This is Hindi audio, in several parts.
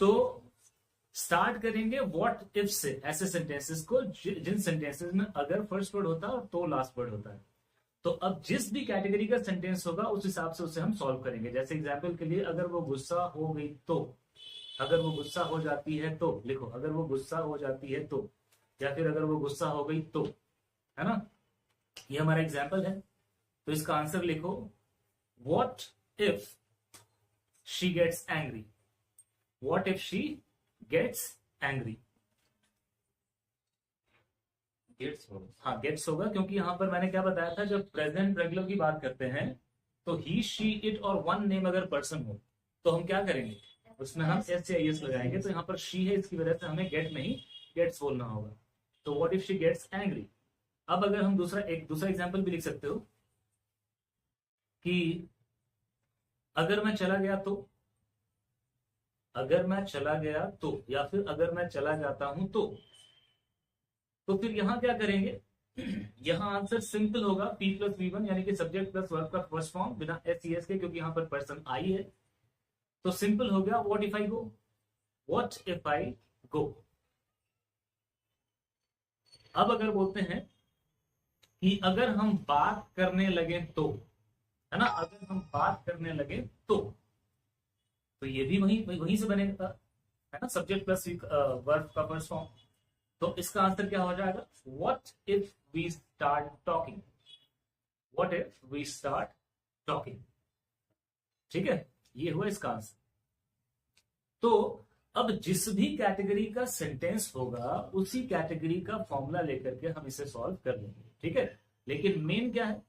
तो स्टार्ट करेंगे व्हाट इफ से, ऐसे सेंटेंसेस को जिन सेंटेंसेस में अगर फर्स्ट वर्ड होता है और तो लास्ट वर्ड होता है। तो अब जिस भी कैटेगरी का सेंटेंस होगा उस हिसाब से उसे हम सॉल्व करेंगे। जैसे एग्जांपल के लिए, अगर वो गुस्सा हो गई तो, अगर वो गुस्सा हो जाती है तो, लिखो अगर वो गुस्सा हो जाती है तो, या फिर अगर वो गुस्सा हो गई तो, है ना। ये हमारा एग्जाम्पल है। तो इसका आंसर लिखो, what if she gets angry, what if she gets angry. Gets होगा। हाँ गेट्स होगा, क्योंकि यहां पर मैंने क्या बताया था, जब प्रेजेंट रेगुलर की बात करते हैं तो ही शी इट और वन नेम अगर पर्सन हो तो हम क्या करेंगे, उसमें हम एस या एस लगाएंगे। तो यहाँ पर शी है, इसकी वजह से हमें गेट नहीं गेट्स बोलना होगा। तो what if she gets angry. अब अगर हम दूसरा एग्जांपल भी लिख सकते हो कि अगर मैं चला गया तो, अगर मैं चला गया तो, या फिर अगर मैं चला जाता हूं तो फिर यहां क्या करेंगे, यहां आंसर सिंपल होगा, P प्लस V1 यानी कि सब्जेक्ट प्लस वर्ब का फर्स्ट फॉर्म बिना एस के, क्योंकि यहां पर पर्सन आई है। तो सिंपल हो गया, what if I go, what if I go. अब अगर बोलते हैं कि अगर हम बात करने लगे तो, है ना, अगर हम बात करने लगे तो ये भी वहीं से बनेगा, है ना, सब्जेक्ट प्लस वर्ब का फर्स्ट फॉर्म। तो इसका आंसर क्या हो जाएगा, what if we start talking, what if we start talking. ठीक है, ये हुआ इसका आंसर। तो अब जिस भी कैटेगरी का सेंटेंस होगा उसी कैटेगरी का फॉर्मूला लेकर के हम इसे सॉल्व कर लेंगे। ठीक है, लेकिन मेन क्या है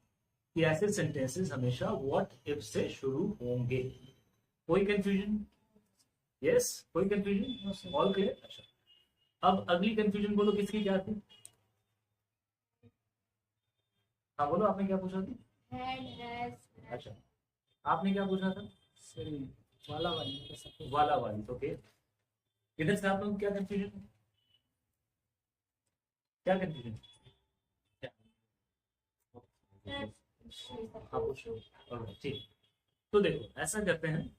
कि ऐसे सेंटेंसेस हमेशा व्हाट इफ से शुरू होंगे। कोई कंफ्यूजन? यस, कोई कंफ्यूजन? All clear? अच्छा, अब अगली कंफ्यूजन बोलो, किसकी क्या थी? हाँ बोलो, आपने क्या पूछा थी? अच्छा, आपने क्या पूछा था? वाला वाली, वाला वाली। ओके, इधर से आप लोग क्या कंफ्यूजन, क्या कंफ्यूजन? ठीक, तो देखो ऐसा करते हैं,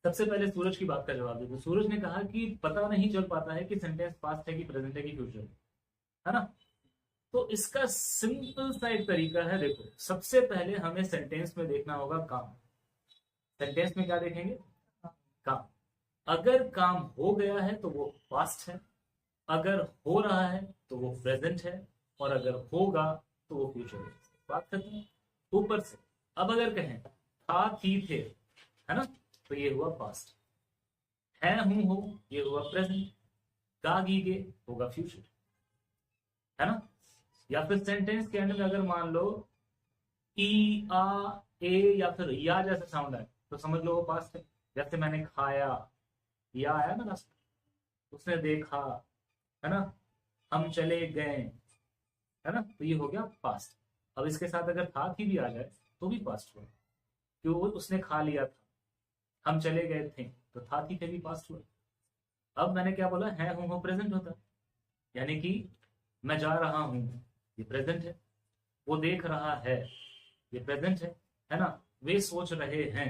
सबसे पहले सूरज की बात का जवाब देखो। सूरज ने कहा कि पता नहीं चल पाता है कि सेंटेंस पास्ट है कि प्रेजेंट है कि फ्यूचर है ना। तो इसका सिंपल सा एक तरीका है, देखो सबसे पहले हमें सेंटेंस में देखना होगा काम। सेंटेंस में क्या देखेंगे, काम। अगर काम हो गया है तो वो पास्ट है, अगर हो रहा है तो वो प्रेजेंट है, और अगर होगा तो वो फ्यूचर है। बात करते हैं ऊपर से। अब अगर कहें था थी थे, है ना, तो ये हुआ पास्ट। है हूं हो, ये हुआ प्रेजेंट। गा गी गे होगा फ्यूचर, है ना। या फिर सेंटेंस के एंड में अगर मान लो ई आ ए या फिर या जैसा साउंड आए तो समझ लो वो पास्ट है। जैसे मैंने खाया, या आया ना लास्ट, उसने देखा, है ना, हम चले गए, है ना, तो ये हो गया पास्ट। अब इसके साथ अगर था थी भी आ जाए तो भी पास्ट हुआ, क्यों, उसने खा लिया था, हम चले गए थे, तो था थी थे भी पास्ट हुआ। अब मैंने क्या बोला, है हूं हो प्रेजेंट होता, यानी कि मैं जा रहा हूं, ये प्रेजेंट है। वो देख रहा है, ये प्रेजेंट है ना। वे सोच रहे हैं,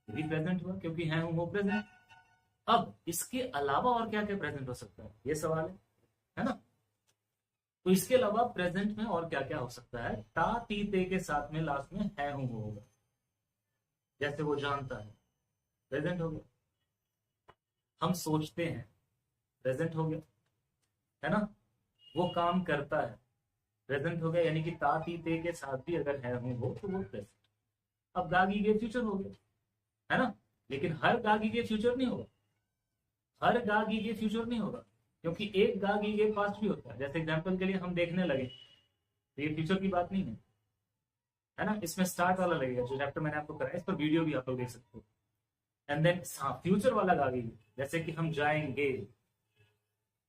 ये भी प्रेजेंट हुआ, क्योंकि है हूं हो प्रेजेंट। अब इसके अलावा और क्या क्या प्रेजेंट हो सकता है, ये सवाल है ना। तो इसके अलावा प्रेजेंट में और क्या क्या हो सकता है, ता ती ते के साथ में लास्ट में है हूं हो होगा। जैसे वो जानता है, प्रेजेंट हो गया। हम सोचते हैं, प्रेजेंट हो गया, है ना। वो काम करता है, प्रेजेंट हो गया, यानी कि ता ती ते के साथ भी अगर है हूं हो तो वो प्रेजेंट। अब गागी के फ्यूचर हो गया, है ना। लेकिन हर गागी के फ्यूचर नहीं होगा, हर गागी के फ्यूचर नहीं होगा, क्योंकि एक गागी के पास्ट भी होता है। जैसे एग्जांपल के लिए हम देखने लगे तो ये फ्यूचर की बात नहीं है ना। इसमें स्टार्ट वाला लगेगा, जो चैप्टर मैंने आपको कराया, इस पर वीडियो भी आप लोग देख सकते हो। एंड देन हाँ, फ्यूचर वाला गागी, जैसे कि हम जाएंगे,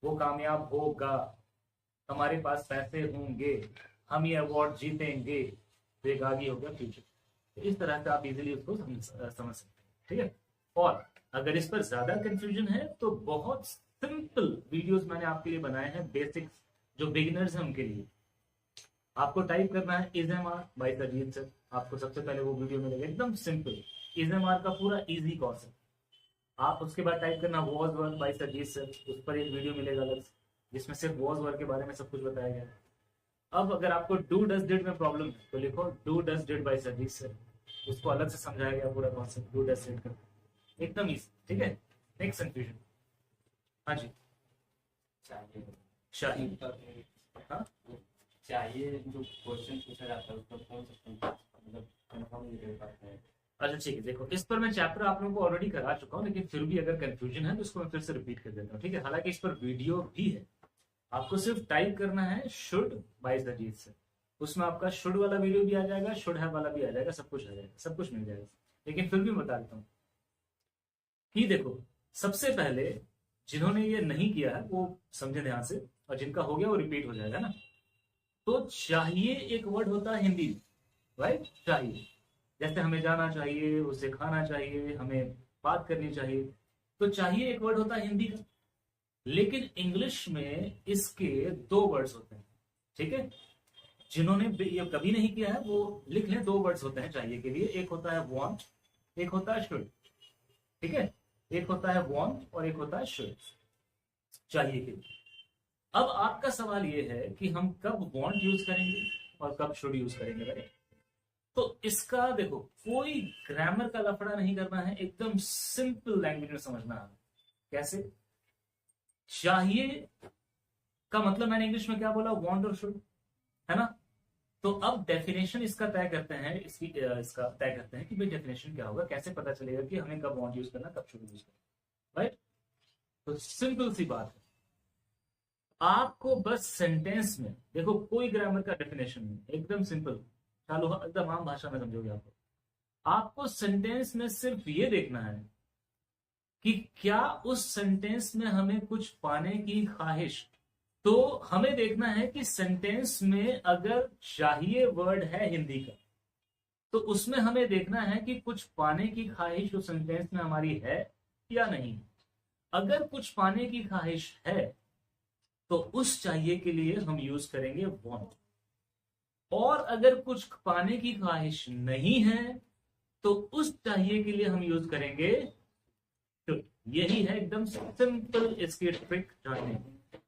वो कामयाब होगा, हमारे पास पैसे होंगे, हम ये अवार्ड जीतेंगे, तो ये गागी हो गया फ्यूचर। तो इस तरह से आप इजीली उसको समझ सकते हैं। ठीक है, और अगर इस पर ज्यादा कंफ्यूजन है तो बहुत सिंपल वीडियोस मैंने आपके लिए बनाए हैं, बेसिक्स, जो बिगिनर्स हैं उनके लिए। आपको टाइप करना है इज़एमआर बाय सरजीत सर, आपको सबसे पहले वो वीडियो मिलेगा, एकदम सिंपल। इज़एमआर का पूरा इजी कॉन्सेप्ट आप उसके बाद टाइप करना was work by Sarjeet sir, उस पर एक वीडियो मिलेगा अलग से जिसमें सिर्फ वॉज वर्क के बारे में सब कुछ बताया गया है। अब अगर आपको डू डज डिड में प्रॉब्लम है तो लिखो do does did by Sarjeet sir, उसको अलग से समझाया गया पूरा कॉन्सेप्ट डू डज डिड का, एकदम इजी। ठीक है, नेक्स्ट कंफ्यूजन। हाँ जी, चाहिए चाहिए। हाँ चाहिए जो क्वेश्चन पूछा जाता है उसको कौन सा मतलब कंफर्म नहीं कर पाते हैं। अच्छा ठीक है, देखो इस पर मैं चैप्टर आप लोगों को ऑलरेडी करा चुका हूँ, लेकिन फिर भी अगर कंफ्यूजन है तो इसको मैं फिर से रिपीट कर देता हूँ। ठीक है, हालांकि इस पर वीडियो भी है, आपको सिर्फ टाइप करना है शुड बाय सरजीत सर, उसमें आपका शुड वाला वीडियो भी आ जाएगा, शुड हैव वाला भी आ जाएगा, सब कुछ आ जाएगा, सब कुछ मिल जाएगा। लेकिन फिर भी बता देता हूँ कि देखो सबसे पहले जिन्होंने ये नहीं किया है वो समझे ध्यान से, और जिनका हो गया वो रिपीट हो जाएगा ना। तो चाहिए एक वर्ड होता है हिंदी में, राइट, चाहिए। जैसे हमें जाना चाहिए, उसे खाना चाहिए, हमें बात करनी चाहिए, तो चाहिए एक वर्ड होता है हिंदी का। लेकिन इंग्लिश में इसके 2 वर्ड्स होते हैं। ठीक है, जिन्होंने ये कभी नहीं किया है वो लिख लें, 2 वर्ड्स होते हैं चाहिए के लिए, एक होता है वांट, एक होता है शुड। ठीक है, एक होता है वांट और एक होता है शुड चाहिए के लिए। अब आपका सवाल ये है कि हम कब वांट यूज करेंगे और कब शुड यूज करेंगे भाई। तो इसका देखो कोई ग्रामर का लफड़ा नहीं करना है, एकदम सिंपल लैंग्वेज में समझना है। कैसे? चाहिए का मतलब मैंने इंग्लिश में क्या बोला, वांट और शुड, है ना। तो अब डेफिनेशन इसका तय करते हैं, इसका तय करते हैं कि भाई डेफिनेशन क्या होगा, कैसे पता चलेगा कि हमें कब वांट यूज करना, कब शुड यूज करना, राइट। तो सिंपल सी बात है, आपको बस सेंटेंस में देखो कोई ग्रामर का डेफिनेशन नहीं, एकदम सिंपल, चालू एकदम आम भाषा में समझोगे। आपको सेंटेंस में सिर्फ ये देखना है कि क्या उस सेंटेंस में हमें कुछ पाने की ख्वाहिश। तो हमें देखना है कि सेंटेंस में अगर चाहिए वर्ड है हिंदी का, तो उसमें हमें देखना है कि कुछ पाने की ख्वाहिश उस सेंटेंस में हमारी है या नहीं। अगर कुछ पाने की ख्वाहिश है तो उस चाहिए के लिए हम यूज करेंगे वांट, और अगर कुछ पाने की ख्वाहिश नहीं है तो उस चाहिए के लिए हम यूज करेंगे शुड। यही है एकदम सिंपल इसकी ट्रिक जानने की।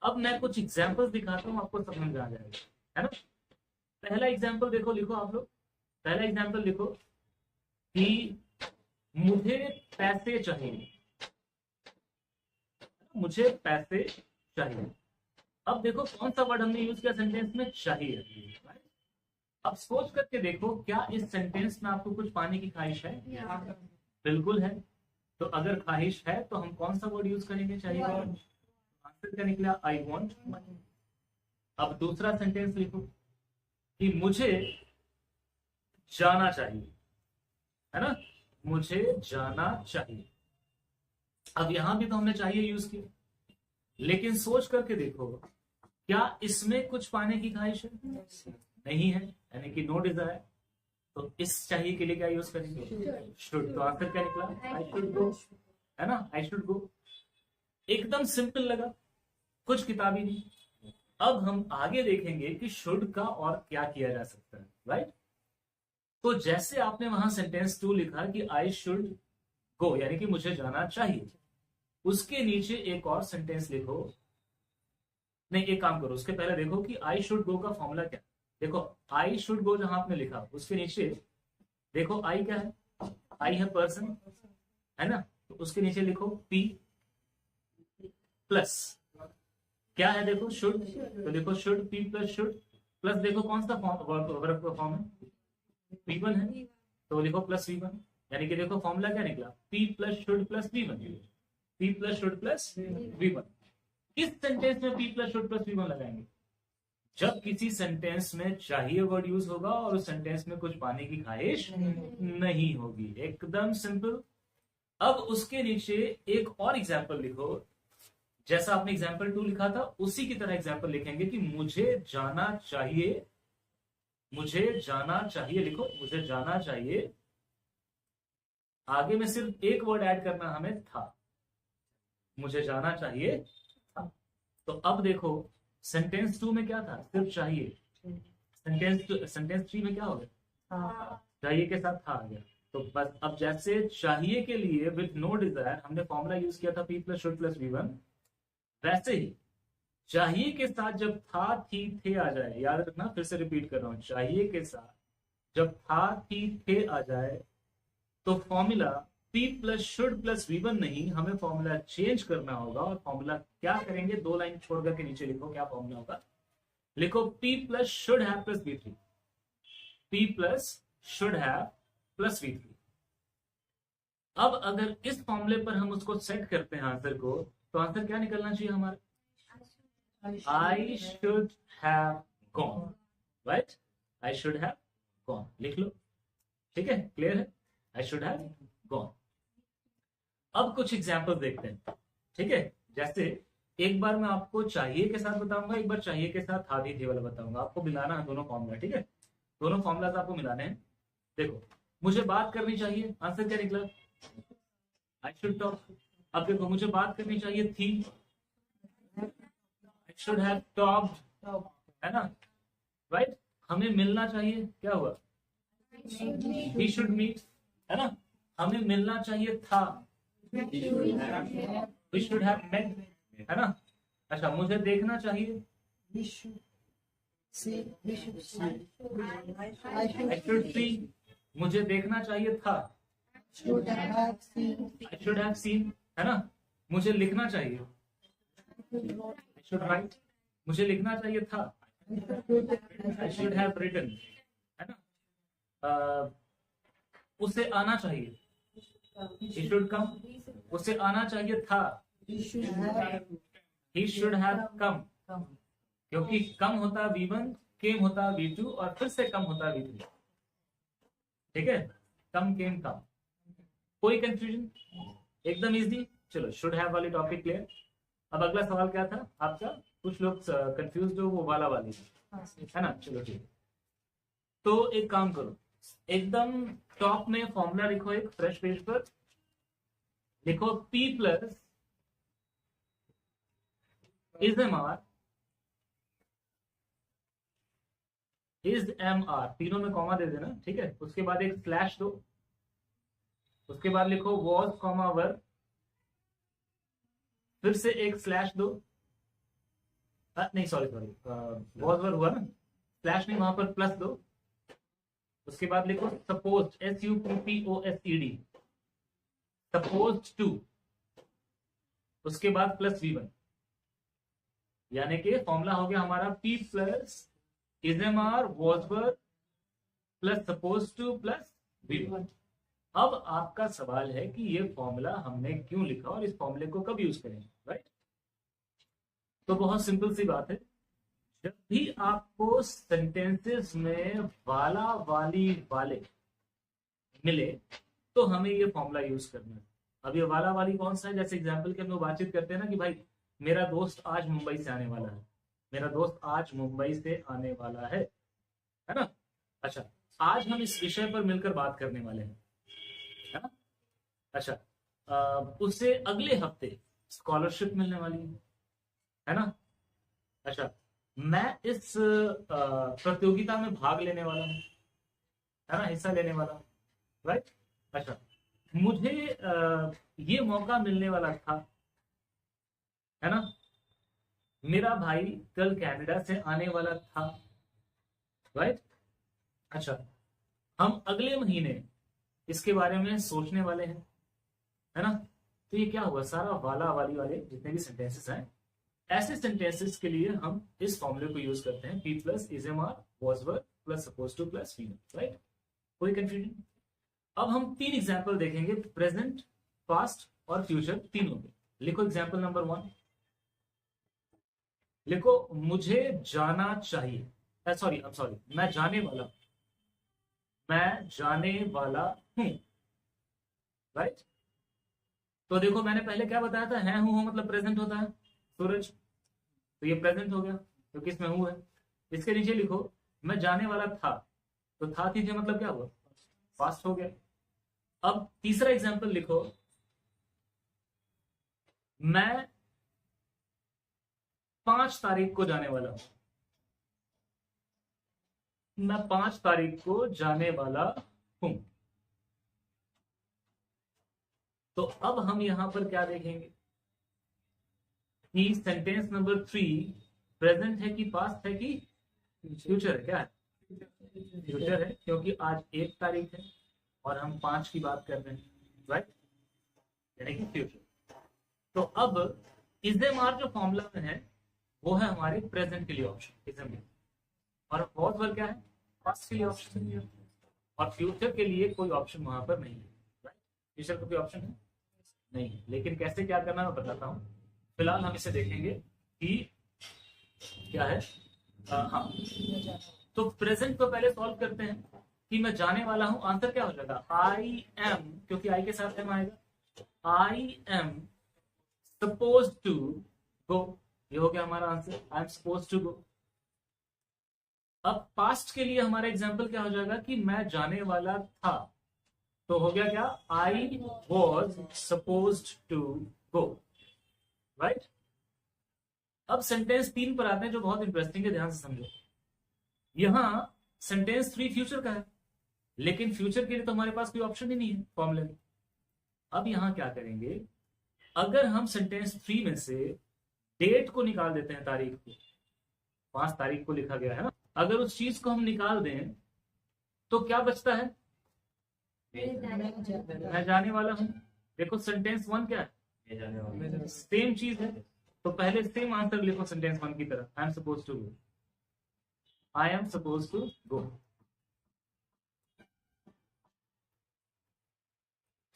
अब मैं कुछ एग्जांपल्स दिखाता हूं, आपको समझ में आ जाएगा, है ना। पहला एग्जांपल देखो, लिखो आप लोग, पहला एग्जांपल लिखो कि मुझे पैसे चाहिए, मुझे पैसे चाहिए। अब देखो कौन सा वर्ड हमने यूज किया सेंटेंस में, चाहिए। अब सोच करके देखो क्या इस सेंटेंस में आपको कुछ पाने की ख्वाहिश है? बिल्कुल है। तो अगर ख्वाहिश है तो हम कौन सा वर्ड यूज करेंगे, चाहिए। आंसर क्या निकला, आई वॉन्ट मनी। अब दूसरा सेंटेंस लिखो कि मुझे जाना चाहिए, है ना, मुझे जाना चाहिए। अब यहां भी तो हमने चाहिए यूज किया, लेकिन सोच करके देखो क्या इसमें कुछ पाने की ख्वाहिश है? नहीं है, यानी कि नो डिजायर। तो इस चाहिए के लिए क्या यूज करेंगे, शुड। तो आंसर क्या निकला, आई शुड गो, है ना, आई शुड गो। एकदम सिंपल लगा, कुछ किताबी नहीं। अब हम आगे देखेंगे कि शुड का और क्या किया जा सकता है, राइट। तो जैसे आपने वहां सेंटेंस 2 लिखा कि आई शुड गो, यानी कि मुझे जाना चाहिए, उसके नीचे एक और सेंटेंस लिखो, नहीं एक काम करो, उसके पहले देखो कि आई शुड गो का फॉर्मूला क्या। देखो आई शुड गो जहां आपने लिखा उसके नीचे देखो आई क्या है, आई है पर्सन, है ना। तो उसके नीचे लिखो पी प्लस क्या है, देखो शुड। तो देखो should P plus should plus, देखो कौन सा वर्ब का फॉर्म है, V1 है, तो लिखो प्लस V1, यानी कि देखो फॉर्मूला क्या निकला, P plus should plus V1, P plus should plus V1। इस सेंटेंस में P plus should plus V1 लगाएंगे जब किसी सेंटेंस में चाहिए वर्ड यूज होगा और उस सेंटेंस में कुछ पाने की ख्वाहिश नहीं होगी, एकदम सिंपल। अब उसके नीचे एक और एग्जाम्पल लिखो, जैसा आपने एग्जाम्पल 2 लिखा था उसी की तरह एग्जाम्पल लिखेंगे कि मुझे जाना चाहिए, मुझे जाना चाहिए, लिखो मुझे जाना चाहिए। आगे में सिर्फ एक वर्ड ऐड करना हमें था, मुझे जाना चाहिए था। तो अब देखो सेंटेंस 2 में क्या था, सिर्फ चाहिए। सेंटेंस 3 में क्या हो गया, चाहिए के साथ था आ गया। तो बस अब जैसे चाहिए के लिए विथ नो डिजायर हमने फॉर्मूला यूज किया था P plus should plus V1, वैसे ही चाहिए के साथ जब था थी थे आ जाए, याद रखना, फिर से रिपीट कर रहा हूं, चाहिए के साथ जब था थी थे आ जाए तो formula P plus should plus V1 नहीं, हमें फॉर्मूला चेंज करना होगा। और फॉर्मूला क्या करेंगे, 2 लाइन छोड़ करके नीचे लिखो क्या फॉर्मूला होगा। लिखो P plus should have plus V3, P plus should have plus V3। अब अगर इस फॉर्मूले पर हम उसको सेट करते हैं आंसर को, तो आंसर क्या निकलना चाहिए हमारा, I should have gone, right? I should have gone, लिख लो, ठीक है, क्लियर है, I should have gone। अब कुछ एग्जाम्पल देखते हैं, ठीक है। जैसे एक बार मैं आपको चाहिए के साथ बताऊंगा, एक बार चाहिए के साथ था थी वाला बताऊंगा, आपको मिलाना है दोनों फॉर्मूला, ठीक है, दोनों फॉर्मूला आपको मिलाने हैं। देखो, मुझे बात करनी चाहिए, आंसर क्या निकला, I should talk। अब देखो, मुझे बात करनी चाहिए थी, I should have talked, है ना, राइट। हमें मिलना चाहिए, क्या हुआ, we should meet, है ना। हमें मिलना चाहिए था, we should have met, है ना। अच्छा, मुझे देखना चाहिए, We should see. We should see. I should see, मुझे देखना चाहिए था, Should have seen. I should have seen, है ना। मुझे लिखना चाहिए, I should write, मुझे लिखना चाहिए था, I should have written, है ना। उसे आना चाहिए, he should come, उसे आना चाहिए था, We should have he should have come, क्योंकि कम होता V1, केम होता V2 और फिर से कम होता V3, ठीक है, कम केम कम। कोई कंफ्यूजन, एकदम इजी। चलो, शुड हैव वाली टॉपिक क्लियर। अब अगला सवाल क्या था आपका, कुछ लोग कंफ्यूज हो वो वाला वाली, है ना। चलो ठीक है, तो एक काम करो, एकदम टॉप में फॉर्मूला लिखो, एक फ्रेश पेज पर लिखो P plus is am are, तीनों में कॉमा दे देना, ठीक है। उसके बाद एक स्लैश दो, उसके बाद लिखो वॉज कॉमा वर, फिर से एक स्लैश दो, नहीं सॉरी वॉज वर हुआ ना, स्लैश नहीं, वहां पर प्लस दो। उसके बाद लिखो सपोज, SUPPOSED, सपोज टू, उसके बाद प्लस V1, यानी कि फॉर्मूला हो गया हमारा P plus is am are was were plus suppose to plus V1। अब आपका सवाल है कि ये फॉर्मूला हमने क्यों लिखा और इस फॉर्मूले को कब यूज करेंगे, राइट। तो बहुत सिंपल सी बात है, जब भी आपको सेंटेंसेस में वाला वाली वाले मिले तो हमें ये फॉर्मूला यूज करना है। अब ये वाला वाली कौन सा है, जैसे एग्जांपल के हम लोग बातचीत करते हैं ना कि भाई मेरा दोस्त आज मुंबई से आने वाला है, मेरा दोस्त आज मुंबई से आने वाला है ना। अच्छा, आज हम इस विषय पर मिलकर बात करने वाले हैं, है ना। अच्छा, उससे अगले हफ्ते स्कॉलरशिप मिलने वाली है ना। अच्छा, मैं इस प्रतियोगिता में भाग लेने वाला हूं, है ना, हिस्सा लेने वाला हूं, राइट। अच्छा, मुझे ये मौका मिलने वाला था, है ना। मेरा भाई कल कनाडा से आने वाला था, राइट। अच्छा, हम अगले महीने इसके बारे में सोचने वाले हैं, है ना। तो ये क्या हुआ, सारा वाला वाली वाले जितने भी सेंटेंसेस हैं, ऐसे सेंटेंसेस के लिए हम इस फॉर्मूले को यूज करते हैं, P plus is am are was were plus suppose to plus V1, right. कोई कंफ्यूजन। अब हम 3 एग्जाम्पल देखेंगे, प्रेजेंट, पास्ट और फ्यूचर तीनों में। लिखो एग्जाम्पल नंबर 1, लिखो मुझे जाना चाहिए, सॉरी मैं जाने वाला, मैं जाने वाला हूं, राइट। तो देखो मैंने पहले क्या बताया था, है हूं मतलब प्रेजेंट होता है, सूरज, तो ये प्रेजेंट हो गया क्योंकि इसमें हूं है। इसके नीचे लिखो मैं जाने वाला था, तो था थी थे मतलब क्या हुआ, पास्ट हो गया। अब तीसरा एग्जांपल लिखो, मैं 5 तारीख को जाने वाला हूं, मैं 5 तारीख को जाने वाला हूं, तो अब हम यहां पर क्या देखेंगे कि सेंटेंस नंबर 3 प्रेजेंट है कि पास्ट है कि फ्यूचर है? क्या है? फ्यूचर है, क्योंकि आज 1 तारीख है और हम 5 की बात कर रहे हैं, राइट, यानी कि फ्यूचर। तो अब इज़ेमार जो फॉर्मूला में है वो है हमारे प्रेजेंट के लिए ऑप्शन इज़ेमार, और वॉज वर्ब क्या है? पास्ट के लिए ऑप्शन, और फ्यूचर के लिए कोई ऑप्शन वहां पर नहीं है, राइट। फ्यूचर का कोई ऑप्शन है नहीं है। लेकिन कैसे क्या करना मैं बताता हूँ। फिलहाल हम इसे देखेंगे कि क्या है। हाँ, तो प्रेजेंट को पहले सॉल्व करते हैं कि मैं जाने वाला हूं। आंसर क्या हो जाएगा? आई एम, क्योंकि आई के साथ एम आएगा। I am suppose to go, ये हो गया हमारा answer, I am suppose to go. अब पास्ट के लिए हमारा एग्जाम्पल क्या हो जाएगा कि मैं जाने वाला था, तो हो गया क्या? I was suppose to go, right. अब सेंटेंस 3 पर आते हैं जो बहुत इंटरेस्टिंग है, ध्यान से समझो। यहां सेंटेंस 3 फ्यूचर का है, लेकिन फ्यूचर के लिए तो हमारे पास कोई ऑप्शन ही नहीं है फॉर्मूले में। अब यहां क्या करेंगे, अगर हम सेंटेंस 3 में से डेट को निकाल देते हैं, तारीख को, 5 तारीख को लिखा गया है ना, अगर उस चीज को हम निकाल दें तो क्या बचता है? मैं जाने वाला हूं। देखो सेंटेंस 1 क्या है? सेम चीज है, तो पहले सेम आंसर लिखो सेंटेंस 1 की तरह, I am suppose to go, I am suppose to go.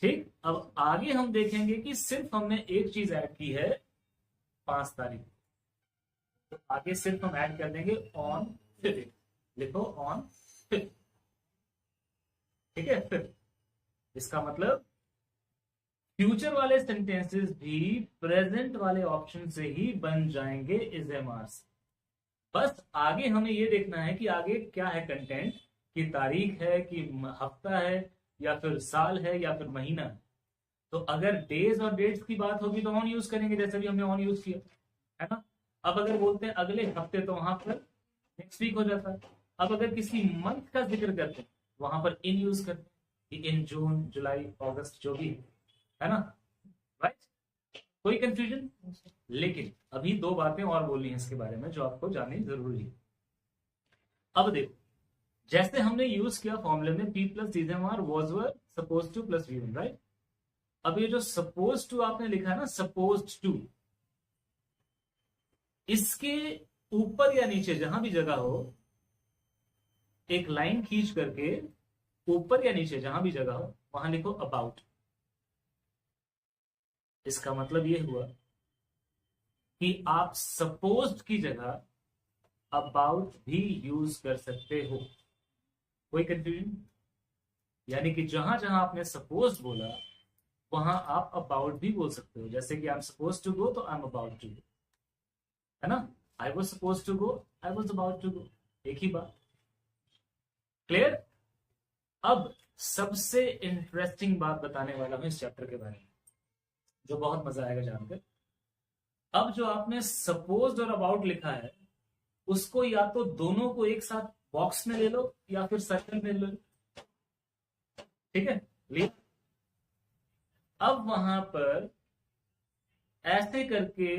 ठीक, अब आगे हम देखेंगे कि सिर्फ हमने एक चीज ऐड की है, 5 तारीख, तो आगे सिर्फ हम ऐड कर देंगे ऑन 5th, लिखो ऑन 5th, ठीक है। 5th, इसका मतलब फ्यूचर वाले सेंटेंसेस भी प्रेजेंट वाले ऑप्शन से ही बन जाएंगे इज़ेमार से। बस आगे हमें ये देखना है कि आगे क्या है कंटेंट, कि तारीख है कि हफ्ता है या फिर साल है या फिर महीना है। तो अगर डेज और डेट्स की बात होगी तो ऑन यूज करेंगे, जैसे भी हमने ऑन यूज किया है ना। अब अगर बोलते हैं अगले हफ्ते, तो वहां पर नेक्स्ट वीक हो जाता है। अब अगर किसी मंथ का जिक्र करते हैं, वहां पर इन यूज करते हैं, कि इन जून, जुलाई, अगस्त, जो भी है ना, राइट। कोई कंफ्यूजन? लेकिन अभी 2 बातें और बोलनी है इसके बारे में जो आपको जाननी जरूरी है। अब देखो, जैसे हमने यूज किया फॉर्मूले में P plus is am are was were suppose to plus V one, right. अब ये जो सपोज टू आपने लिखा है ना, सपोज टू, इसके ऊपर या नीचे जहां भी जगह हो, एक लाइन खींच करके ऊपर या नीचे जहां भी जगह हो वहां लिखो अबाउट। इसका मतलब ये हुआ कि आप सपोज्ड की जगह अबाउट भी यूज कर सकते हो। कोई कंफ्यूजन? यानी कि जहां जहां आपने सपोज बोला वहां आप अबाउट भी बोल सकते हो। जैसे कि I am suppose to go, तो I am about to go, है ना। I was suppose to go, I was about to go, एक ही बात। क्लियर? अब सबसे इंटरेस्टिंग बात बताने वाला हूं इस चैप्टर के बारे में, जो बहुत मजा आएगा जानकर। अब जो आपने सपोज और अबाउट लिखा है, उसको या तो दोनों को एक साथ बॉक्स में ले लो या फिर सर्कल में ले लो, ठीक है। लिया। अब वहां पर ऐसे करके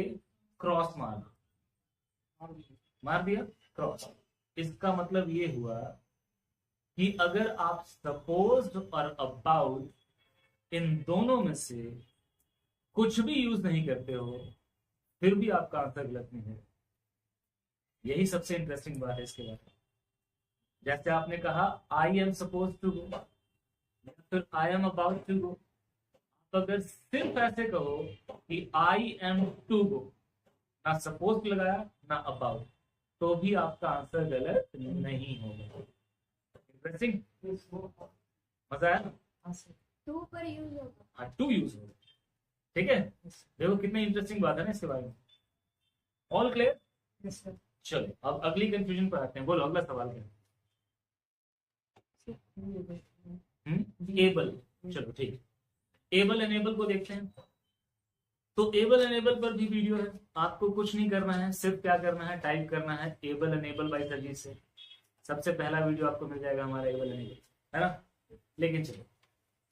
क्रॉस मार दो, मार दिया क्रॉस। इसका मतलब ये हुआ कि अगर आप सपोज और अबाउट इन दोनों में से कुछ भी यूज नहीं करते हो, फिर भी आपका आंसर गलत नहीं है। यही सबसे इंटरेस्टिंग बात है इसके बारे में। जैसे आपने कहा I am suppose to go, या फिर I am about to go, तो अगर सिर्फ ऐसे कहो कि आई एम टू गो, ना सपोज लगाया ना अबाउट, तो भी आपका आंसर गलत नहीं होगा। इंटरेस्टिंग, मजा आया? टू पर यूज होगा। हाँ, टू यूज होगा, ठीक है। देखो कितनी इंटरेस्टिंग बात है ना इसके बारे में। All clear? Yes sir. चलो अब अगली कंफ्यूजन पर आते हैं। बोलो अगला सवाल क्या है? एबल, चलो ठीक, एबल एनेबल को देखते हैं। तो एबल एनेबल पर भी वीडियो है, आपको कुछ नहीं करना है, सिर्फ क्या करना है, टाइप करना है एबल एनेबल बाय सरजीत से। सबसे पहला वीडियो आपको मिल जाएगा हमारा एबल एनेबल, है ना। लेकिन चलो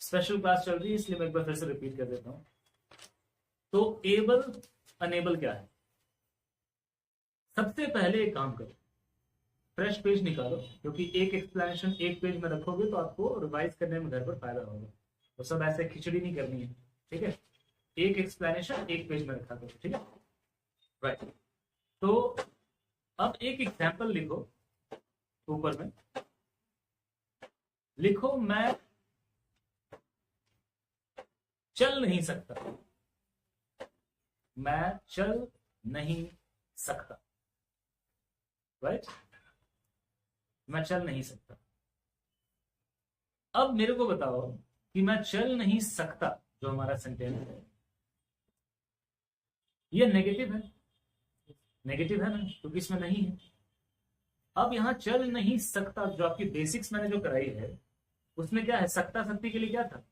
स्पेशल क्लास चल रही है इसलिए मैं एक बार फिर से रिपीट कर देता हूं। तो एबल अनेबल क्या है? सबसे पहले एक काम करो, फ्रेश पेज निकालो, क्योंकि एक एक्सप्लेनेशन एक पेज में रखोगे तो आपको रिवाइज करने में घर पर फायदा होगा। तो सब ऐसे खिचड़ी नहीं करनी है, ठीक है? एक एक्सप्लेनेशन एक पेज में रखा करो, ठीक है? राइट। तो अब एक एग्जाम्पल लिखो, ऊपर में लिखो मैं चल नहीं सकता, मैं चल नहीं सकता, राइट? मैं चल नहीं सकता। अब मेरे को बताओ कि मैं चल नहीं सकता जो हमारा सेंटेंस है ये नेगेटिव है, नेगेटिव है ना, क्योंकि इसमें नहीं है। अब यहां चल नहीं सकता जो आपकी बेसिक्स मैंने जो कराई है उसमें क्या है? सकता सकती के लिए क्या था?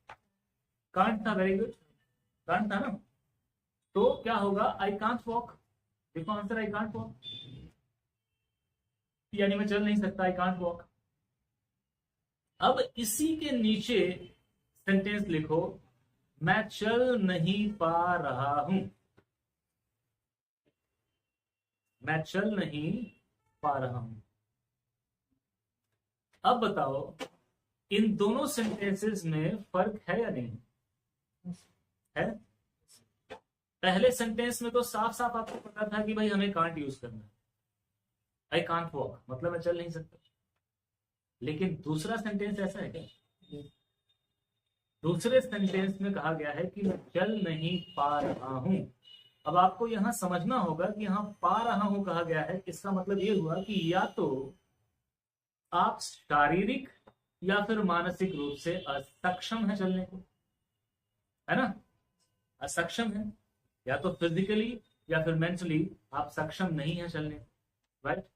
कांट था। वेरी गुड, कांट था ना। तो क्या होगा? I can't walk. देखो आंसर, आई कांट वॉक, यानी मैं चल नहीं सकता, आई कांट वॉक। अब इसी के नीचे सेंटेंस लिखो, मैं चल नहीं पा रहा हूं, मैं चल नहीं पा रहा हूं। अब बताओ इन दोनों सेंटेंसेस में फर्क है या नहीं है? पहले सेंटेंस में तो साफ साफ आपको पता था कि भाई हमें कांट यूज करना है, आई कांट वॉक मतलब मैं चल नहीं सकता। लेकिन दूसरा सेंटेंस ऐसा है क्या? दूसरे सेंटेंस में कहा गया है कि मैं चल नहीं पा रहा हूं। अब आपको यहां समझना होगा कि यहां पा रहा हूं कहा गया है, इसका मतलब ये हुआ कि या तो आप शारीरिक या फिर मानसिक रूप से असक्षम है चलने को, है ना? असक्षम है, या तो फिजिकली या फिर मेंटली आप सक्षम नहीं है चलने, राइट?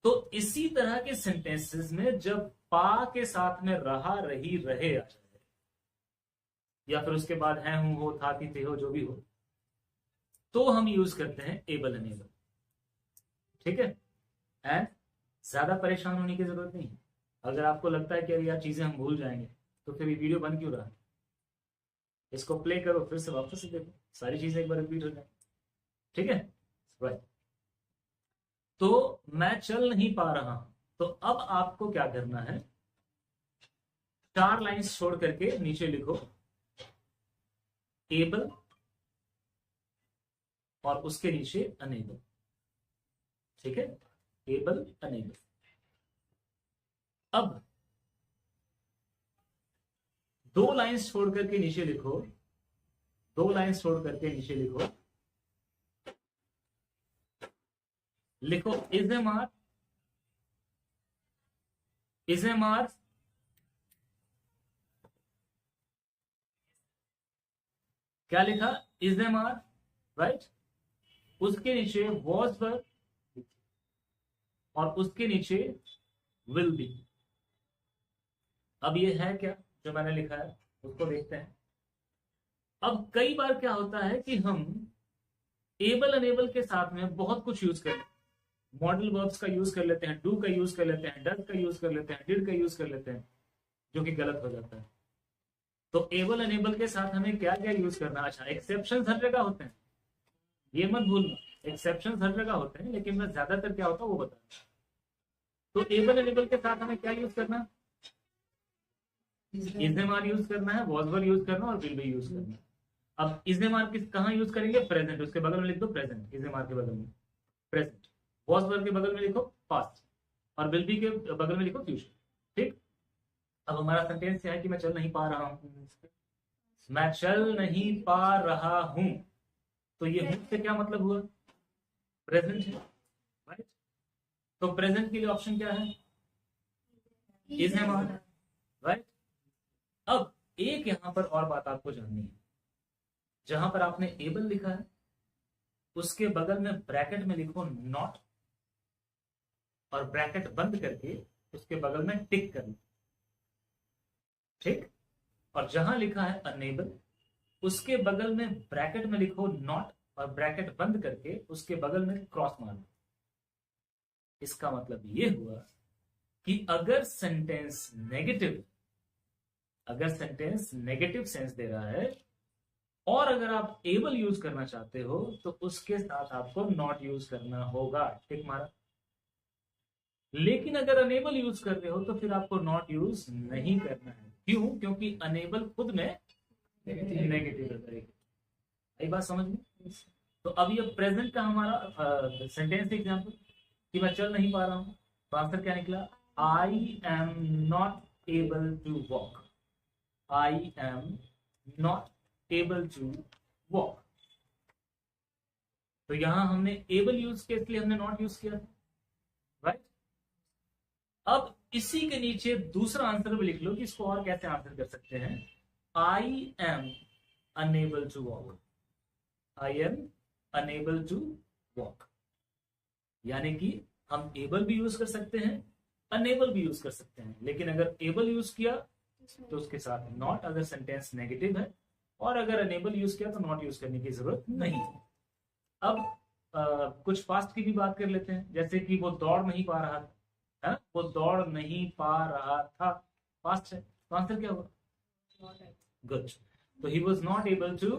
तो इसी तरह के सेंटेंसेस में जब पा के साथ में रहा रही रहे आ जाए, या फिर उसके बाद है हूं हो था थी थे हो जो भी हो, तो हम यूज करते हैं एबल एनेबल, ठीक है? एंड ज्यादा परेशान होने की जरूरत नहीं है। अगर आपको लगता है कि अरे यार चीजें हम भूल जाएंगे तो फिर ये वीडियो बन क्यों रहा है? इसको प्ले करो, फिर से वापस से देखो, सारी चीजें एक बार रिपीट हो जाए, ठीक है? राइट। तो मैं चल नहीं पा रहा हूं, तो अब आपको क्या करना है? 4 लाइंस छोड़ करके नीचे लिखो एबल और उसके नीचे अनेबल, ठीक है? Able unable. अब 2 लाइंस छोड़ करके नीचे लिखो, 2 लाइंस छोड़ करके नीचे लिखो, लिखो is am are, is am are क्या लिखा? Is am are, right? उसके नीचे वॉज वर और उसके नीचे विल बी। अब ये है क्या जो मैंने लिखा है, उसको देखते हैं। अब कई बार क्या होता है कि हम एबल अनेबल के साथ में बहुत कुछ यूज करते हैं, मॉडल वर्ब्स का यूज कर लेते हैं, डू का यूज कर लेते हैं, डज का यूज कर लेते हैं, डिड का यूज कर लेते हैं, जो कि गलत हो जाता है। तो एबल अनेबल के साथ हमें क्या क्या यूज करना? अच्छा, एक्सेप्शन हर जगह होते हैं, ये मत भूलना, एक्सेप्शन हर जगह होते हैं, लेकिन मैं ज्यादातर क्या होता है वो बता। तो एबल एनेबल के साथ हमें क्या यूज करना? इज़ेमार यूज करना है, वॉज वर यूज करना और विल बी यूज करना है। अब इज़ेमार किस कहां यूज करेंगे? प्रेजेंट, उसके बगल में लिख दो प्रेजेंट, इज़ेमार के बगल में प्रेजेंट, वॉज वर के बगल में लिखो पास्ट और विल बी के बगल में लिखो फ्यूचर, ठीक? अब हमारा सेंटेंस क्या है कि मैं चल नहीं पा रहा हूं, मैं चल नहीं पा रहा हूं, तो ये हूं से क्या मतलब हुआ? प्रेजेंट है, राइट? तो प्रेजेंट के लिए ऑप्शन क्या है? Is am are, right? अब एक यहां पर और बात आपको जाननी है, जहां पर आपने एबल लिखा है उसके बगल में ब्रैकेट में लिखो नॉट और ब्रैकेट बंद करके उसके बगल में टिक कर लो, ठीक? और जहां लिखा है अनेबल उसके बगल में ब्रैकेट में लिखो नॉट और ब्रैकेट बंद करके उसके बगल में क्रॉस मार दो। इसका मतलब ये हुआ कि अगर सेंटेंस नेगेटिव अगर सेंटेंस नेगेटिव सेंस दे रहा है और अगर आप एबल यूज करना चाहते हो तो उसके साथ आपको नॉट यूज करना होगा, ठीक मारा। लेकिन अगर अनेबल यूज कर रहे हो तो फिर आपको नॉट यूज नहीं करना है। क्यों? क्योंकि अनेबल खुद में नेगेटिव है। यही बात समझ में। तो अब ये प्रेजेंट का हमारा सेंटेंस एग्जांपल कि मैं चल नहीं पा रहा हूं, तो आंसर क्या निकला? I am not able to walk. I am not able to walk. तो यहां हमने एबल यूज किया, इसलिए हमने नॉट यूज किया, राइट। अब इसी के नीचे दूसरा आंसर भी लिख लो कि इसको और कैसे आंसर कर सकते हैं। I am unable to walk. I am unable to walk, यानी कि हम एबल भी यूज कर सकते हैं, अनेबल भी यूज कर सकते हैं। लेकिन अगर एबल यूज किया तो उसके साथ नॉट, अगर सेंटेंस नेगेटिव है, और अगर अनेबल यूज किया तो नॉट यूज करने की जरूरत नहीं है। अब कुछ पास्ट की भी बात कर लेते हैं, जैसे कि वो दौड़ नहीं पा रहा था, है ना? वो दौड़ नहीं पा रहा था, पास्ट है, तो आंसर क्या होगा? गुड। तो he was not able to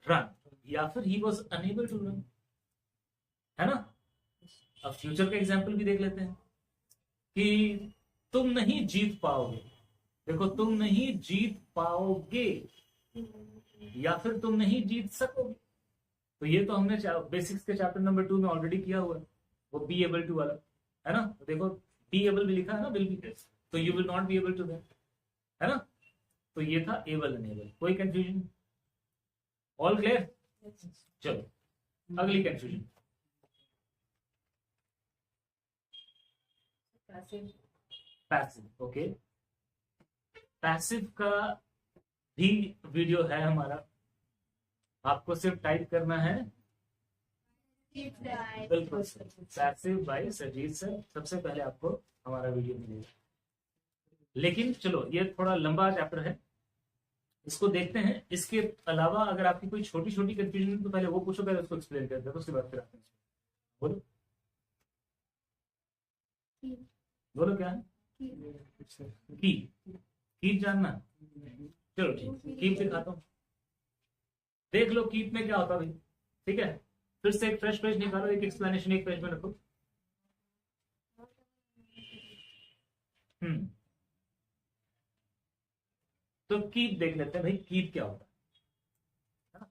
run, या फिर he was unable to run, है ना? अब फ्यूचर का एग्जाम्पल भी देख लेते हैं कि तुम नहीं जीत पाओगे। देखो, तुम नहीं जीत पाओगे या फिर तुम नहीं जीत सकोगे। तो ये तो हमने बेसिक्स के चैप्टर नंबर 2 में ऑलरेडी किया हुआ है, वो बी एबल टू वाला, है ना? तो देखो, बी एबल भी लिखा है ना, विल बी, तो you will not be able to that, है ना? तो ये था एबल अनेबल। कोई कंफ्यूजन? All clear? चलो अगली कंफ्यूजन। पैसिव। ओके, पैसिव का भी वीडियो है हमारा, आपको सिर्फ टाइप करना है बिल्कुल पैसिव बाय सजीद सर। सबसे पहले आपको हमारा वीडियो मिलेगा। लेकिन चलो, ये थोड़ा लंबा चैप्टर है, इसको देखते हैं। इसके अलावा अगर आपकी कोई छोटी छोटी कंफ्यूजन है तो पहले वो पूछो, पहले उसको एक्सप्लेन करते हैं, उसके बाद फिर आते हैं। बोलो बोलो, क्या है? कीप जानना? चलो ठीक, कीप दिखाता हूँ, देख लो कीप में क्या होता भाई। ठीक है, फिर से एक फ्रेश पेज निकालो, एक एक्सप्लेनेशन एक पेज में रखो। तो कीप देख लेते हैं भाई, कीप क्या होता है।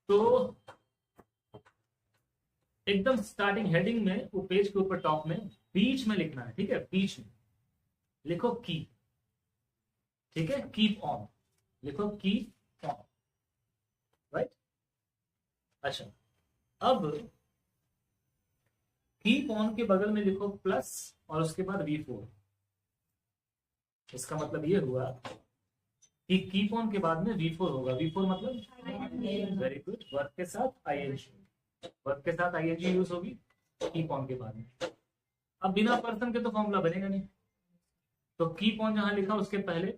तो एकदम स्टार्टिंग हेडिंग में, वो पेज के ऊपर टॉप में बीच में लिखना है, ठीक है? बीच में लिखो कीप, ठीक है? कीप ऑन लिखो, कीप ऑन, राइट? अच्छा, अब कीप ऑन के बगल में लिखो प्लस और उसके बाद V4। इसका मतलब ये हुआ कि कीप ऑन के बाद में V4 होगा। V4 मतलब वेरी गुड, वर्ब के साथ ING, वर्ब के साथ ING यूज होगी कीप ऑन के बाद में। अब बिना पर्सन के तो फॉर्मूला बनेगा नहीं, तो कीप ऑन जहां लिखा उसके पहले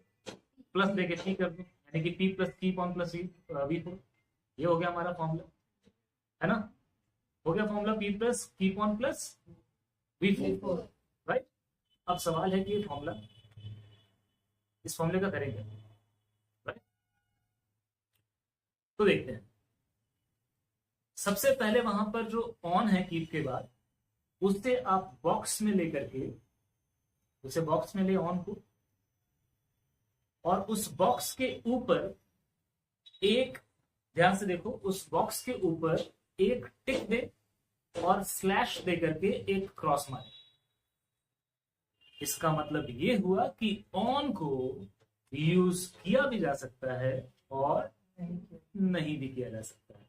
प्लस देके P कर दो, यानी कि P plus keep on plus V4। ये हो गया हमारा फॉर्मूला, है ना? हो गया formula P plus keep on plus V4, right? अब सवाल है कि ये फॉर्मूला, इस फॉर्मूले का करेंगे, राइट? तो देखते हैं। सबसे पहले वहां पर जो ऑन है कीप के बाद, उससे आप बॉक्स में लेकर के, उसे बॉक्स में ले ऑन को, और उस बॉक्स के ऊपर एक, ध्यान से देखो, उस बॉक्स के ऊपर एक टिक दे और स्लैश दे करके एक क्रॉस मारे। इसका मतलब ये हुआ कि ऑन को यूज किया भी जा सकता है और नहीं भी किया जा सकता है,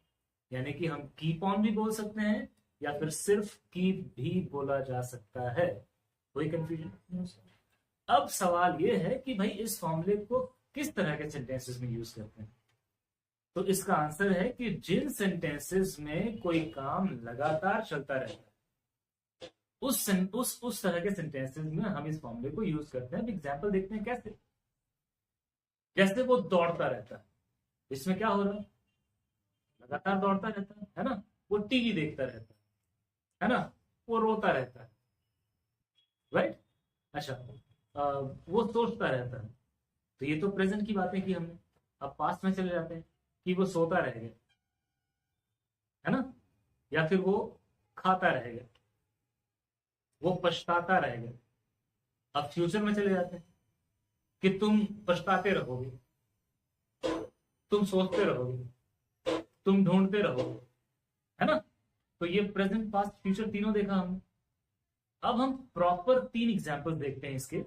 यानी कि हम कीप ऑन भी बोल सकते हैं या फिर सिर्फ कीप भी बोला जा सकता है। कोई कंफ्यूजन? अब सवाल ये है कि भाई इस फॉर्मूले को किस तरह के सेंटेंसेस में यूज करते हैं। तो इसका आंसर है कि जिन सेंटेंसेस में कोई काम लगातार चलता रहता है, उस तरह के सेंटेंसेस में हम इस फॉर्मूले को यूज करते हैं। एग्जांपल देखते हैं कैसे। जैसे वो दौड़ता रहता है, इसमें क्या हो रहा है? लगातार दौड़ता रहता है ना? वो टीवी देखता रहता है ना? वो रोता रहता है, राइट? अच्छा, वो सोचता रहता है। तो ये तो प्रेजेंट की बातें की हमने। अब पास्ट में चले जाते हैं कि वो सोता रह गया, है ना, या फिर वो खाता रह गया, वो पछताता रह गया। अब फ्यूचर में चले जाते हैं कि तुम पछताते रहोगे, तुम सोचते रहोगे, तुम ढूंढते रहोगे, है ना। तो ये प्रेजेंट पास्ट फ्यूचर तीनों देखा हमने। अब हम प्रॉपर 3 एग्जांपल देखते हैं इसके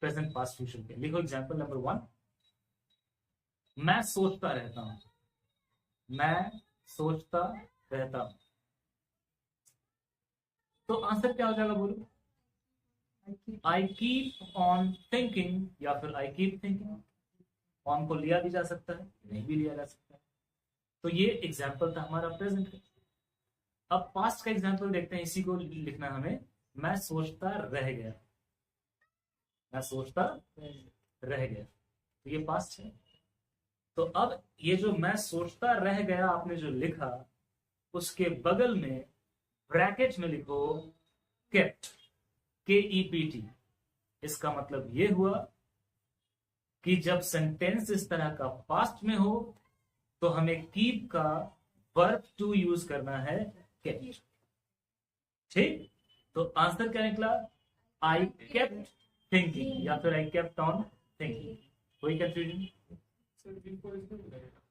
प्रेजेंट पास्ट फ्यूचर के। लिखो एग्जांपल नंबर 1, मैं सोचता रहता हूं। मैं सोचता रहता हूं, तो आंसर क्या हो जाएगा बोलो? आई कीप ऑन थिंकिंग, या फिर आई कीप थिंकिंग। ऑन को लिया भी जा सकता है, नहीं भी लिया जा सकता है। तो ये एग्जाम्पल था हमारा प्रेजेंट का। अब पास्ट का एग्जाम्पल देखते हैं, इसी को लिखना हमें। मैं सोचता रह गया, मैं सोचता रह गया, तो ये पास्ट है। तो अब ये जो मैं सोचता रह गया आपने जो लिखा, उसके बगल में ब्रैकेट में लिखो केप्ट, KEPT। इसका मतलब ये हुआ कि जब सेंटेंस इस तरह का पास्ट में हो तो हमें कीप का वर्ब टू यूज करना है, केप्ट। ठीक, तो आंसर क्या निकला? आई केप्ट थिंकिंग, या फिर आई केप्ट ऑन थिंकिंग। कोई कंफ्यूजन?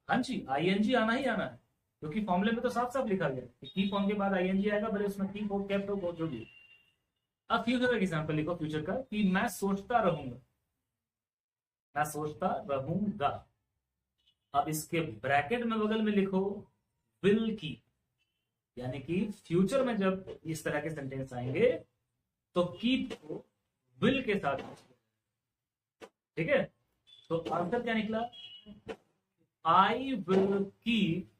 हाँ जी, ING आना ही आना है, क्योंकि फॉर्मूले में तो साफ साफ लिखा गया कि कीप ऑन के बाद ING आएगा, भले उसमें कीप हो, केप्ट हो, जो भी। अब फ्यूचर का एग्जांपल लिखो, फ्यूचर का, कि मैं सोचता रहूंगा, मैं सोचता रहूंगा। अब इसके ब्रैकेट में बगल में लिखो विल कीप, यानी कि फ्यूचर में जब इस तरह के सेंटेंस आएंगे तो कीप को विल के साथ, ठीक है। तो आंसर क्या निकला? आई विल कीप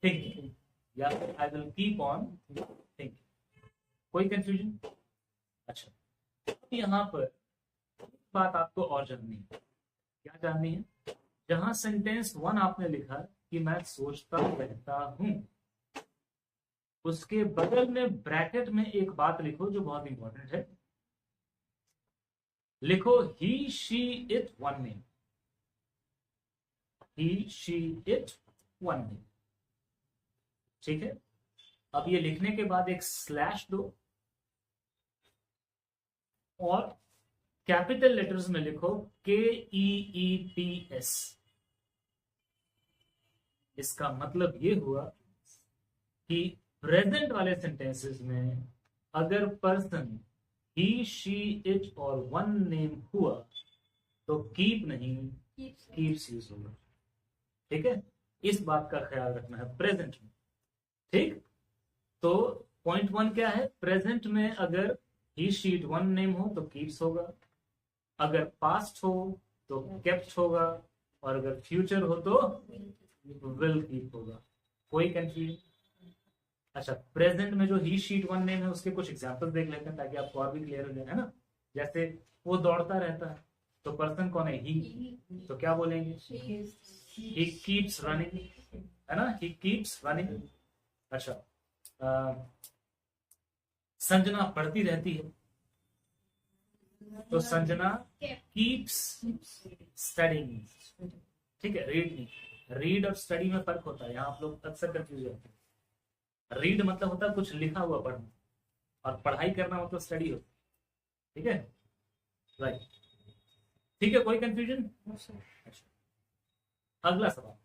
थिंकिंग, या I will keep on thinking. कोई कंफ्यूजन? अच्छा, यहां पर बात आपको और जाननी है। क्या जाननी है? जहां सेंटेंस 1 आपने लिखा कि मैं सोचता रहता हूं, उसके बगल में ब्रैकेट में एक बात लिखो जो बहुत इंपॉर्टेंट है। लिखो ही she it one name, he she it one name. ठीक है, अब ये लिखने के बाद एक स्लैश दो और कैपिटल लेटर्स में लिखो KEEPS। इसका मतलब ये हुआ कि प्रेजेंट वाले सेंटेंसेस में अगर पर्सन ही शी इट और वन नेम हुआ तो कीप नहीं कीप्स यूज होगा। ठीक है, इस बात का ख्याल रखना है प्रेजेंट में। ठीक, तो पॉइंट 1 क्या है? प्रेजेंट में अगर ही शी इट वन नेम हो तो कीप्स होगा, अगर पास्ट हो तो केप्ट होगा, और अगर फ्यूचर हो तो विल कीप होगा। कोई कंफ्यूजन? अच्छा, प्रेजेंट में जो ही शीट वन नेम है उसके कुछ एग्जांपल देख लेते हैं ताकि आपको और भी क्लियर हो जाए, है ना। जैसे वो दौड़ता रहता है, तो पर्सन कौन है? ही। तो क्या बोलेंगे? ही कीप्स रनिंग, है ना, ही कीप्स रनिंग। अच्छा, संजना पढ़ती रहती है, तो संजना कीप्स स्टडीइंग। ठीक है, रीड नहीं, रीड और स्टडी में फर्क होता है, यहाँ आप लोग अक्सर कंफ्यूज होते हैं। रीड मतलब होता है कुछ लिखा हुआ पढ़ना, और पढ़ाई करना मतलब स्टडी होता है। ठीक है, राइट, ठीक है, कोई कंफ्यूजन? अच्छा, अगला सवाल।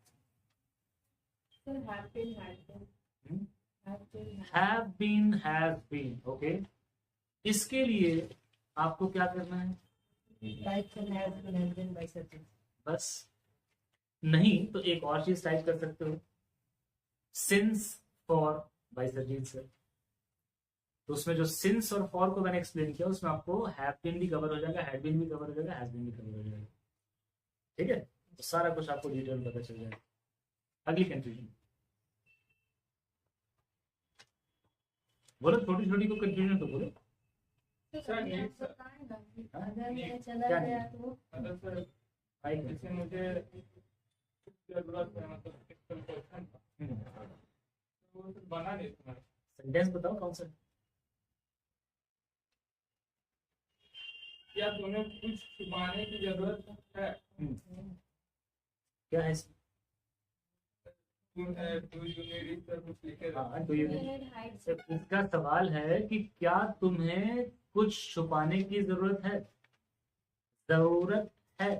Have been, has been, okay. इसके लिए आपको क्या करना है? बस नहीं तो एक और चीज टाइप कर सकते हो, since for by Sarjeet sir. तो उसमें जो सिंस और फॉर को मैंने एक्सप्लेन किया, उसमें आपको हैव बीन भी कवर हो जाएगा, हैड बीन भी कवर हो जाएगा, हैज बीन भी कवर हो जाएगा। ठीक है, तो सारा कुछ आपको डिटेल में पता चल जाएगा। अगली कंफ्यूजन बोलो, छोटी छोटी को कंफ्यूजन तो बोलो। अगर मैं चला गया तो जैसे मुझे जरूरत है, मतलब क्वेश्चन तो बना नहीं तुम्हारा। सेंटेंस बताओ कौन सा, क्या तुम्हें कुछ छुपाने की जरूरत है? क्या है इसमें? Do you need it पर कुछ लिखे रहो। हाँ, do you need- इसका सवाल है कि क्या तुम्हें कुछ छुपाने की जरूरत है? जरूरत है।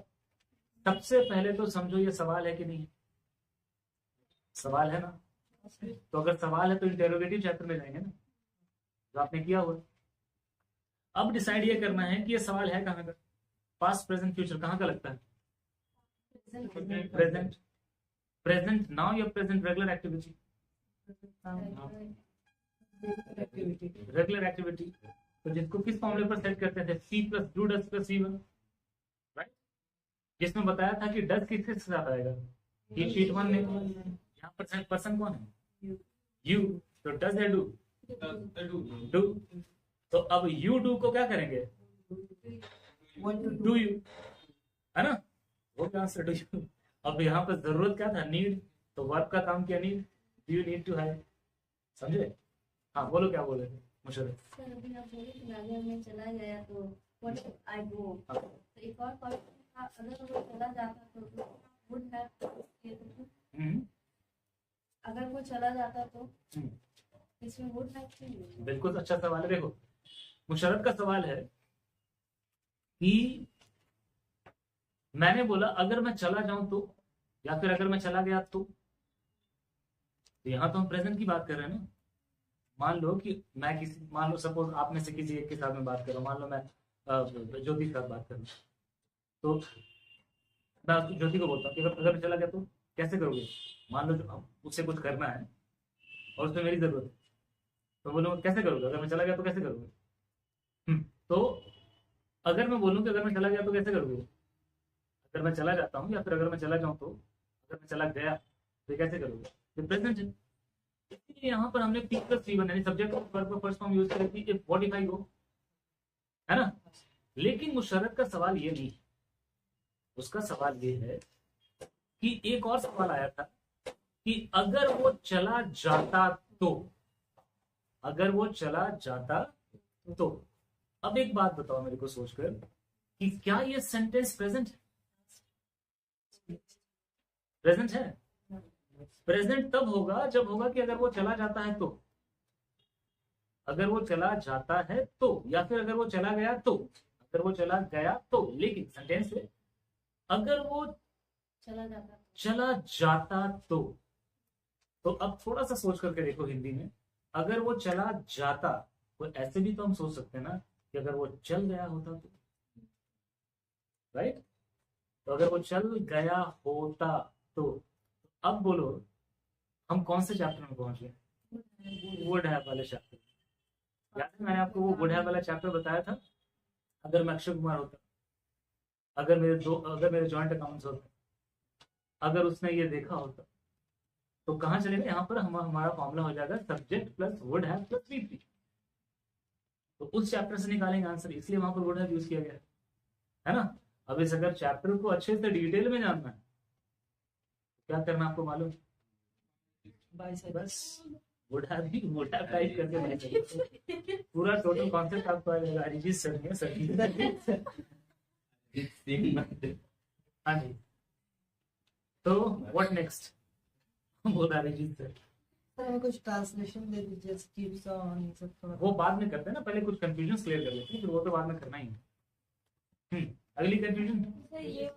सबसे पहले तो समझो ये सवाल है कि नहीं? सवाल है ना? तो अगर सवाल है तो इंटेरोगेटिव चैप्टर में जाएंगे ना, जो आपने किया हुआ। अब डिसाइड ये करना है कि ये सवाल है कहाँ का। पास्ट प्रेजेंट फ्यूचर कहाँ का लगता है? प्रेजेंट। प्रेजेंट नाउ या present regular activity? Regular activity. तो जिसको किस फॉर्मूले पर सेट करते थे? C plus do does plus V1, right? जिसमें बताया था कि डस किसके साथ आएगा? ये शीट 1 में। यहाँ पर पर्सन कौन है? यू। तो डस है डू? डू। तो अब यू डू को क्या करेंगे? डू यू, है ना? वो क्या आंसर? Do you. अब यहाँ पर जरूरत क्या था? नीड। तो वर्ब का काम किया need. Do you need to have. समझे? हाँ बोलो, क्या बोले थे मुशर्रफ? सर अभी आप बोले कि अगर मैं चला गया तो व्हाट इफ आई गो, तो एक और क्वेश्चन था, अगर वो चला जाता तो वुड हैव, अगर वो चला जाता तो इसमें वुड हैव। बिल्कुल अच्छा सवाल है। देखो मुशर्रफ का सवाल है कि मैंने बोला अगर मैं चला जाऊं तो, या फिर अगर मैं चला गया तो यहाँ तो हम प्रेजेंट की बात कर रहे हैं ना। मान लो कि मैं किसी, मान लो सपोज आप में से किसी एक के साथ में बात कर रहा हूँ, मान लो मैं ज्योति के साथ बात कर रहा हूँ, तो मैं ज्योति को बोलता हूँ कि अगर मैं चला गया तो कैसे करोगे? मान लो जो उससे कुछ करना है और उसमें मेरी जरूरत है, तो बोलो कैसे करोगे? अगर मैं चला गया तो कैसे करोगे? तो अगर मैं बोलूँ कि अगर मैं चला गया तो कैसे करोगे? अगर मैं चला जाता हूँ या फिर अगर मैं चला जाऊँ तो, अगर मैं चला गया तो कैसे करोगे? तो प्रेजेंट है। इसलिए यहाँ पर हमने P प्लस V1 यानी सब्जेक्ट ऑफ वर्ब का फर्स्ट फॉर्म यूज किया कि इफ व्हाट इफ आई गो, है ना? लेकिन मुशर्रफ का सवाल ये नहीं, उसका सवाल ये है कि एक और सवाल आया था कि अगर वो चला जाता तो, अगर वो चला जाता तो। अब एक बात बताओ मेरे को सोचकर कि क्या ये सेंटेंस प्रेजेंट है? प्रेजेंट है। प्रेजेंट तब होगा जब होगा कि अगर वो चला जाता है तो, अगर वो चला जाता है तो, या फिर अगर वो चला गया तो, अगर वो चला गया तो। लेकिन सेंटेंस है अगर वो चला जाता तो अब थोड़ा सा सोच करके देखो हिंदी में, अगर वो चला जाता तो ऐसे भी तो हम सोच सकते हैं ना कि अगर वो चल गया होता तो, राइट? तो अगर वो चल गया होता तो। अब बोलो हम कौन से चैप्टर में पहुंचे? वुड हैव वाले चैप्टर। याद है मैंने आपको वो वुड हैव वाला चैप्टर बताया था? अगर मैं अक्षय कुमार होता, अगर मेरे जॉइंट अकाउंट्स होते, अगर उसने ये देखा होता, तो कहाँ चलेगा? यहाँ पर हमारा फॉर्मूला हो जाएगा subject plus would have plus V3। तो उस चैप्टर से निकालेंगे आंसर, इसलिए वहां पर वुड हैव यूज किया गया है ना। अब इस अगर चैप्टर को अच्छे से डिटेल में जानना है, क्या करना आपको मालूम? बस वुड हैव टाइप करके पूरा टोटल कॉन्सेप्ट आपको आ जाएगा। अरिजीत सर ने सर। हाँ जी। तो व्हाट नेक्स्ट? बोल अरिजीत सर हमें कुछ ट्रांसलेशन दे दीजिए, टिप्स ऑन सब थोड़ा। वो बाद में करते हैं ना, पहले कुछ कंफ्यूजन क्लियर कर लेते हैं, फिर वो तो बाद में करना ही है। अगली कंफ्यूजन। ये